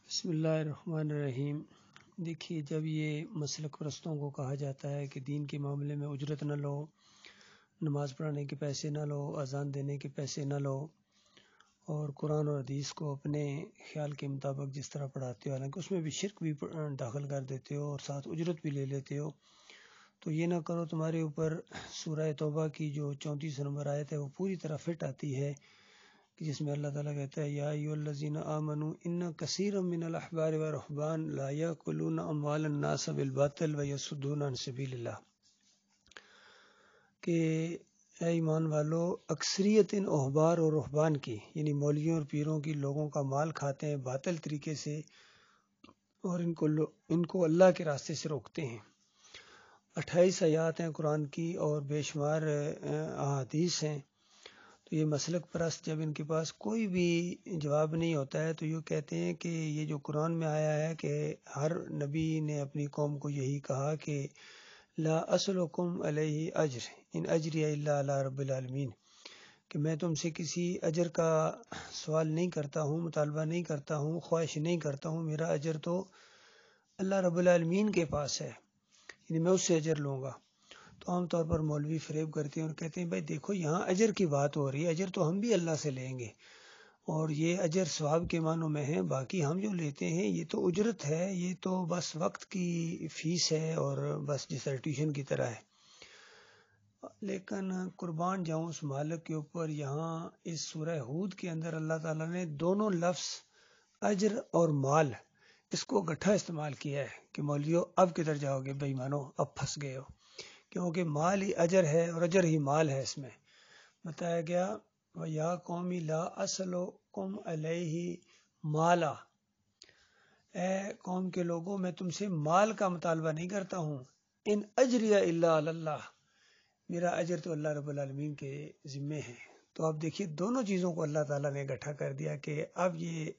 بسم اللہ الرحمن الرحیم۔ دیکھیے، جب یہ مسلک پرستوں کو کہا جاتا ہے کہ دین کے معاملے میں اجرت نہ لو، نماز پڑھانے کے پیسے نہ لو، اذان دینے کے پیسے نہ لو، اور قرآن اور حدیث کو اپنے خیال کے مطابق جس طرح پڑھاتے ہو، حالانکہ اس میں بھی شرک بھی داخل کر دیتے ہو اور ساتھ اجرت بھی لے لیتے ہو، تو یہ نہ کرو۔ تمہارے اوپر سورہ توبہ کی جو 34 نمبر آیت ہے وہ پوری طرح فٹ آتی ہے، جس میں اللہ تعالیٰ کہتا ہے یا ایھا الذین آمنوا ان کثیرا من الاحبار والرہبان لا یاکلون اموال الناس بالباطل ویصدون عن سبیل اللہ، کہ اے ایمان والو، اکثریت ان احبار اور رہبان کی، یعنی مولویوں اور پیروں کی، لوگوں کا مال کھاتے ہیں باطل طریقے سے اور ان کو اللہ کے راستے سے روکتے ہیں۔ 28 آیات ہیں قرآن کی اور بے شمار احادیث ہیں۔ تو یہ مسلک پرست جب ان کے پاس کوئی بھی جواب نہیں ہوتا ہے تو یہ کہتے ہیں کہ یہ جو قرآن میں آیا ہے کہ ہر نبی نے اپنی قوم کو یہی کہا کہ لا اسلکم علیہ اجر ان اجری الا علی رب العالمین، کہ میں تم سے کسی اجر کا سوال نہیں کرتا ہوں، مطالبہ نہیں کرتا ہوں، خواہش نہیں کرتا ہوں، میرا اجر تو اللہ رب العالمین کے پاس ہے، یعنی میں اس سے اجر لوں گا۔ تو عام طور پر مولوی فریب کرتے ہیں اور کہتے ہیں بھائی دیکھو، یہاں اجر کی بات ہو رہی ہے، اجر تو ہم بھی اللہ سے لیں گے، اور یہ اجر ثواب کے معنوں میں ہے، باقی ہم جو لیتے ہیں یہ تو اجرت ہے، یہ تو بس وقت کی فیس ہے اور بس جس طرح ٹیوشن کی طرح ہے۔ لیکن قربان جاؤں اس مالک کے اوپر، یہاں اس سورہ ہود کے اندر اللہ تعالیٰ نے دونوں لفظ اجر اور مال، اس کو گٹھا استعمال کیا ہے کہ مولویوں اب کدھر جاؤ گے، بے ایمانو اب پھنس گئے ہو، کیونکہ مال ہی اجر ہے اور اجر ہی مال ہے۔ اس میں بتایا گیا وَيَا قَوْمِ لَا أَسْأَلُكُمْ عَلَيْهِ مَالًا، اے قوم کے لوگوں، میں تم سے مال کا مطالبہ نہیں کرتا ہوں، ان اجریہ الا علی اللہ، میرا اجر تو اللہ رب العالمین کے ذمے ہے۔ تو آپ دیکھیے دونوں چیزوں کو اللہ تعالیٰ نے اکٹھا کر دیا کہ اب یہ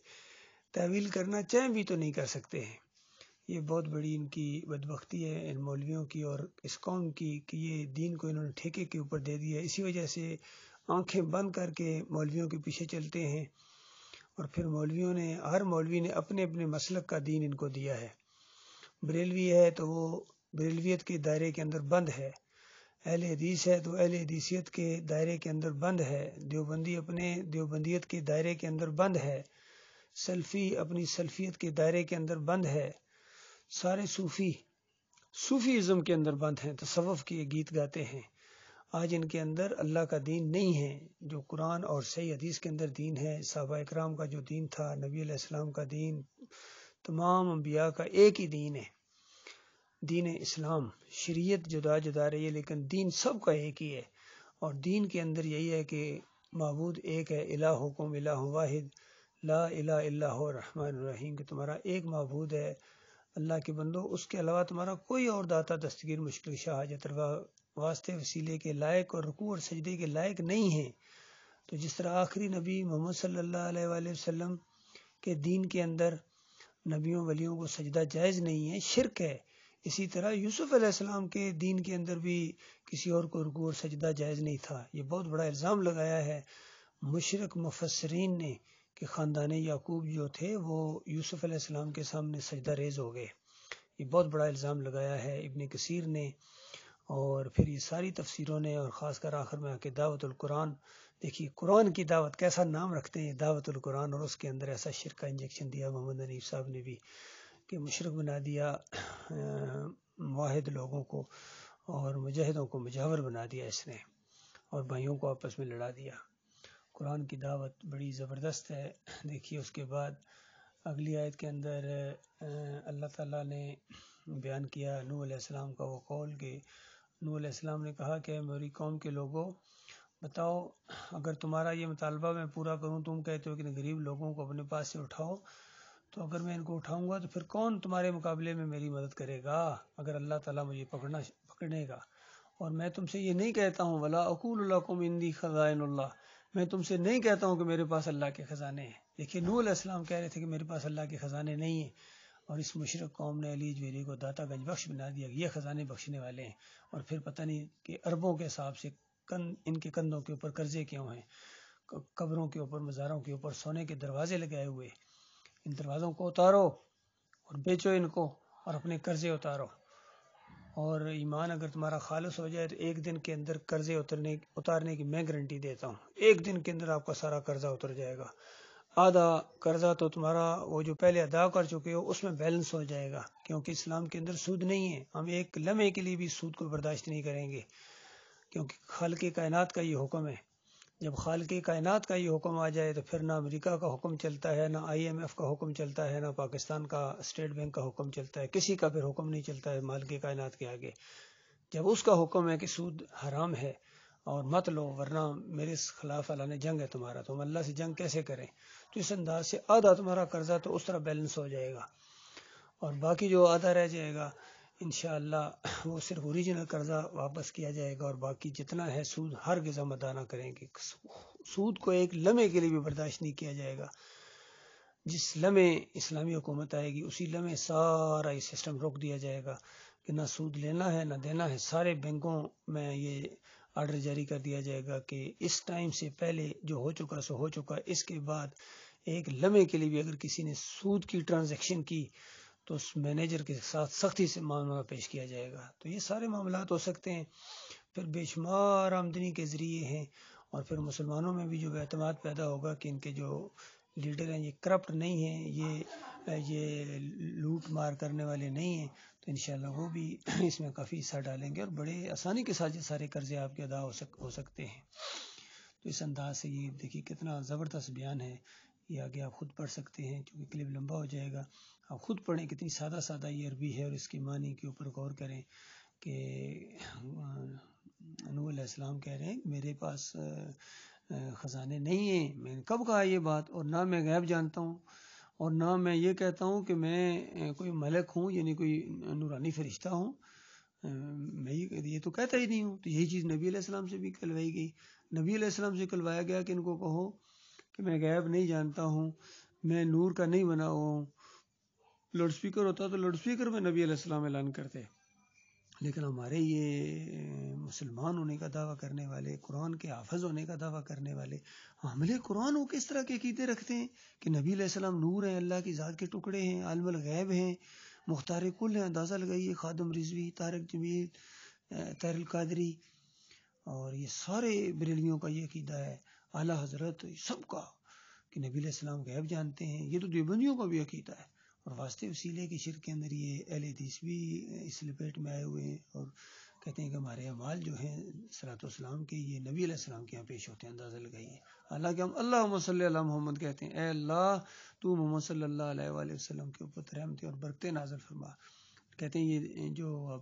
تعویل کرنا چاہیں بھی تو نہیں کر سکتے ہیں۔ یہ بہت بڑی ان کی بدبختی ہے، ان مولویوں کی اور اس قوم کی، کہ یہ دین کو انہوں نے ٹھیکے کے اوپر دے دیا ہے۔ اسی وجہ سے آنکھیں بند کر کے مولویوں کے پیچھے چلتے ہیں، اور پھر ہر مولوی نے اپنے اپنے مسلک کا دین ان کو دیا ہے۔ بریلوی ہے تو وہ بریلویت کے دائرے کے اندر بند ہے، اہل حدیث ہے تو اہل حدیثیت کے دائرے کے اندر بند ہے، دیوبندی اپنے دیوبندیت کے دائرے کے اندر بند ہے، سلفی اپنی سلفیت کے دائرے کے اندر بند ہے، سارے صوفی ازم کے اندر بند ہیں، تصوف کے گیت گاتے ہیں۔ آج ان کے اندر اللہ کا دین نہیں ہے، جو قرآن اور صحیح حدیث کے اندر دین ہے، صحابہ اکرام کا جو دین تھا، نبی علیہ السلام کا دین، تمام انبیاء کا ایک ہی دین ہے، دین اسلام۔ شریعت جدا جدا رہی ہے لیکن دین سب کا ایک ہی ہے، اور دین کے اندر یہی ہے کہ معبود ایک ہے، الہکم الہ واحد لا الہ الا هو الرحمن الرحیم، کہ تمہارا ایک معبود ہے اللہ کے بندو، اس کے علاوہ تمہارا کوئی اور داتا دستگیر مشکل شاہ حاجت روا واسطے وسیلے کے لائق اور رکوع اور سجدے کے لائق نہیں ہیں۔ تو جس طرح آخری نبی محمد صلی اللہ علیہ وآلہ وسلم کے دین کے اندر نبیوں ولیوں کو سجدہ جائز نہیں ہے، شرک ہے، اسی طرح یوسف علیہ السلام کے دین کے اندر بھی کسی اور کو رکوع اور سجدہ جائز نہیں تھا۔ یہ بہت بڑا الزام لگایا ہے مشرک مفسرین نے کہ خاندان یعقوب جو تھے وہ یوسف علیہ السلام کے سامنے سجدہ ریز ہو گئے، یہ بہت بڑا الزام لگایا ہے ابن کثیر نے، اور پھر یہ ساری تفسیروں نے، اور خاص کر آخر میں آ کے دعوت القرآن، دیکھیے قرآن کی دعوت کیسا نام رکھتے ہیں، دعوت القرآن، اور اس کے اندر ایسا شرک کا انجیکشن دیا محمد حنیف صاحب نے بھی کہ مشرک بنا دیا موحد لوگوں کو، اور مجاہدوں کو مجاور بنا دیا اس نے، اور بھائیوں کو آپس میں لڑا دیا۔ قرآن کی دعوت بڑی زبردست ہے۔ دیکھیے اس کے بعد اگلی آیت کے اندر اللہ تعالیٰ نے بیان کیا نوح علیہ السلام کا وہ قول کہ نوح علیہ السلام نے کہا کہ میری قوم کے لوگوں، بتاؤ اگر تمہارا یہ مطالبہ میں پورا کروں، تم کہتے ہو کہ غریب لوگوں کو اپنے پاس سے اٹھاؤ، تو اگر میں ان کو اٹھاؤں گا تو پھر کون تمہارے مقابلے میں میری مدد کرے گا اگر اللہ تعالیٰ مجھے پکڑے گا؟ اور میں تم سے یہ نہیں کہتا ہوں ولا اقول لکم عندی خزائن اللہ، میں تم سے نہیں کہتا ہوں کہ میرے پاس اللہ کے خزانے ہیں۔ دیکھیے نوح علیہ السلام کہہ رہے تھے کہ میرے پاس اللہ کے خزانے نہیں ہیں، اور اس مشرک قوم نے علی جویری کو داتا گنج بخش بنا دیا، یہ خزانے بخشنے والے ہیں، اور پھر پتہ نہیں کہ اربوں کے حساب سے ان کے کندھوں کے اوپر قرضے کیوں ہیں، قبروں کے اوپر، مزاروں کے اوپر سونے کے دروازے لگائے ہوئے، ان دروازوں کو اتارو اور بیچو ان کو اور اپنے قرضے اتارو. اور ایمان اگر تمہارا خالص ہو جائے تو ایک دن کے اندر قرضے اتارنے کی میں گارنٹی دیتا ہوں. ایک دن کے اندر آپ کا سارا قرضہ اتر جائے گا. آدھا قرضہ تو تمہارا وہ جو پہلے ادا کر چکے ہو اس میں بیلنس ہو جائے گا، کیونکہ اسلام کے اندر سود نہیں ہے. ہم ایک لمحے کے لیے بھی سود کو برداشت نہیں کریں گے، کیونکہ خالق کائنات کا یہ حکم ہے. جب خالق کائنات کا یہ حکم آ جائے تو پھر نہ امریکہ کا حکم چلتا ہے، نہ IMF کا حکم چلتا ہے، نہ پاکستان کا اسٹیٹ بینک کا حکم چلتا ہے. کسی کا پھر حکم نہیں چلتا ہے مالک کائنات کے آگے. جب اس کا حکم ہے کہ سود حرام ہے اور مت لو ورنہ میرے خلاف اللہ نے جنگ ہے تمہارا، تو ہم اللہ سے جنگ کیسے کریں؟ تو اس انداز سے آدھا تمہارا قرضہ تو اس طرح بیلنس ہو جائے گا، اور باقی جو آدھا رہ جائے گا انشاءاللہ وہ صرف اوریجنل قرضہ واپس کیا جائے گا، اور باقی جتنا ہے سود ہرگز ہم ادا نہ کریں گے. سود کو ایک لمحے کے لیے بھی برداشت نہیں کیا جائے گا. جس لمحے اسلامی حکومت آئے گی اسی لمحے سارا یہ سسٹم روک دیا جائے گا کہ نہ سود لینا ہے نہ دینا ہے. سارے بینکوں میں یہ آرڈر جاری کر دیا جائے گا کہ اس ٹائم سے پہلے جو ہو چکا سو ہو چکا، اس کے بعد ایک لمحے کے لیے بھی اگر کسی نے سود کی ٹرانزیکشن کی تو اس مینیجر کے ساتھ سختی سے معاملہ پیش کیا جائے گا. تو یہ سارے معاملات ہو سکتے ہیں. پھر بے شمار آمدنی کے ذریعے ہیں، اور پھر مسلمانوں میں بھی جو اعتماد پیدا ہوگا کہ ان کے جو لیڈر ہیں یہ کرپٹ نہیں ہیں، یہ لوٹ مار کرنے والے نہیں ہیں، تو انشاءاللہ وہ بھی اس میں کافی حصہ ڈالیں گے اور بڑے آسانی کے ساتھ یہ سارے قرضے آپ کے ادا ہو سکتے ہیں. تو اس انداز سے یہ دیکھیے کتنا زبردست بیان ہے. یہ آگے آپ خود پڑھ سکتے ہیں کیونکہ کلپ لمبا ہو جائے گا. آپ خود پڑھیں، کتنی سادہ سادہ یہ عربی ہے، اور اس کے معنی کے اوپر غور کریں کہ نوح علیہ السلام کہہ رہے ہیں میرے پاس خزانے نہیں ہیں. میں نے کب کہا یہ بات؟ اور نہ میں غیب جانتا ہوں، اور نہ میں یہ کہتا ہوں کہ میں کوئی ملک ہوں، یعنی کوئی نورانی فرشتہ ہوں. میں یہ تو کہتا ہی نہیں ہوں. تو یہی چیز نبی علیہ السلام سے بھی کلوائی گئی. نبی علیہ السلام سے کلوایا گیا کہ ان کو کہو کہ میں غیب نہیں جانتا ہوں، میں نور کا نہیں بنا ہوا ہوں. لاؤڈ سپیکر ہوتا تو لاؤڈ سپیکر میں نبی علیہ السلام اعلان کرتے. لیکن ہمارے یہ مسلمان ہونے کا دعویٰ کرنے والے، قرآن کے حافظ ہونے کا دعویٰ کرنے والے حامل قرآن ہو کس طرح کے عقیدے رکھتے ہیں کہ نبی علیہ السلام نور ہیں، اللہ کی ذات کے ٹکڑے ہیں، عالم الغیب ہیں، مختار کل ہیں. اندازہ لگائیے خادم رضوی، طارق جمیل، طاہر القادری، اور یہ سارے بریلویوں کا یہ عقیدہ ہے، اعلیٰ حضرت سب کا، کہ نبی علیہ السلام غیب جانتے ہیں. یہ تو دیوبندیوں کا بھی عقیدہ ہے. اور واسطے وسیلے کی شرک کے اندر یہ اہل حدیث بھی اس لپیٹ میں آئے ہوئے ہیں اور کہتے ہیں کہ ہمارے اعمال جو ہیں صلاۃ والسلام کے یہ نبی علیہ السلام کے یہاں پیش ہوتے ہیں. اندازہ لگائیے. حالانکہ ہم اللہم صلی علی محمد کہتے ہیں، اے اللہ تو محمد صلی اللہ علیہ وآلہ وسلم کے اوپر رحمتیں اور برکتیں نازل فرما. کہتے ہیں یہ جو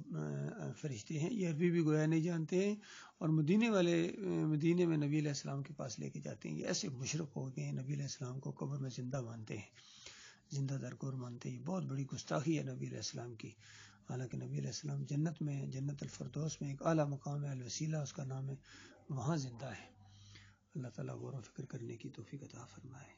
فرشتے ہیں یہ عربی بھی گویا نہیں جانتے ہیں، اور مدینے میں نبی علیہ السلام کے پاس لے کے جاتے ہیں. یہ ایسے مشرک ہو گئے ہیں، نبی علیہ السلام کو قبر میں زندہ مانتے ہیں، زندہ درگور مانتے ہیں. یہ بہت بڑی گستاخی ہے نبی علیہ السلام کی. حالانکہ نبی علیہ السلام جنت میں، جنت الفردوس میں ایک اعلیٰ مقام ہے، الوسیلہ اس کا نام ہے، وہاں زندہ ہے. اللہ تعالیٰ غور و فکر کرنے کی توفیق عطا فرمائے.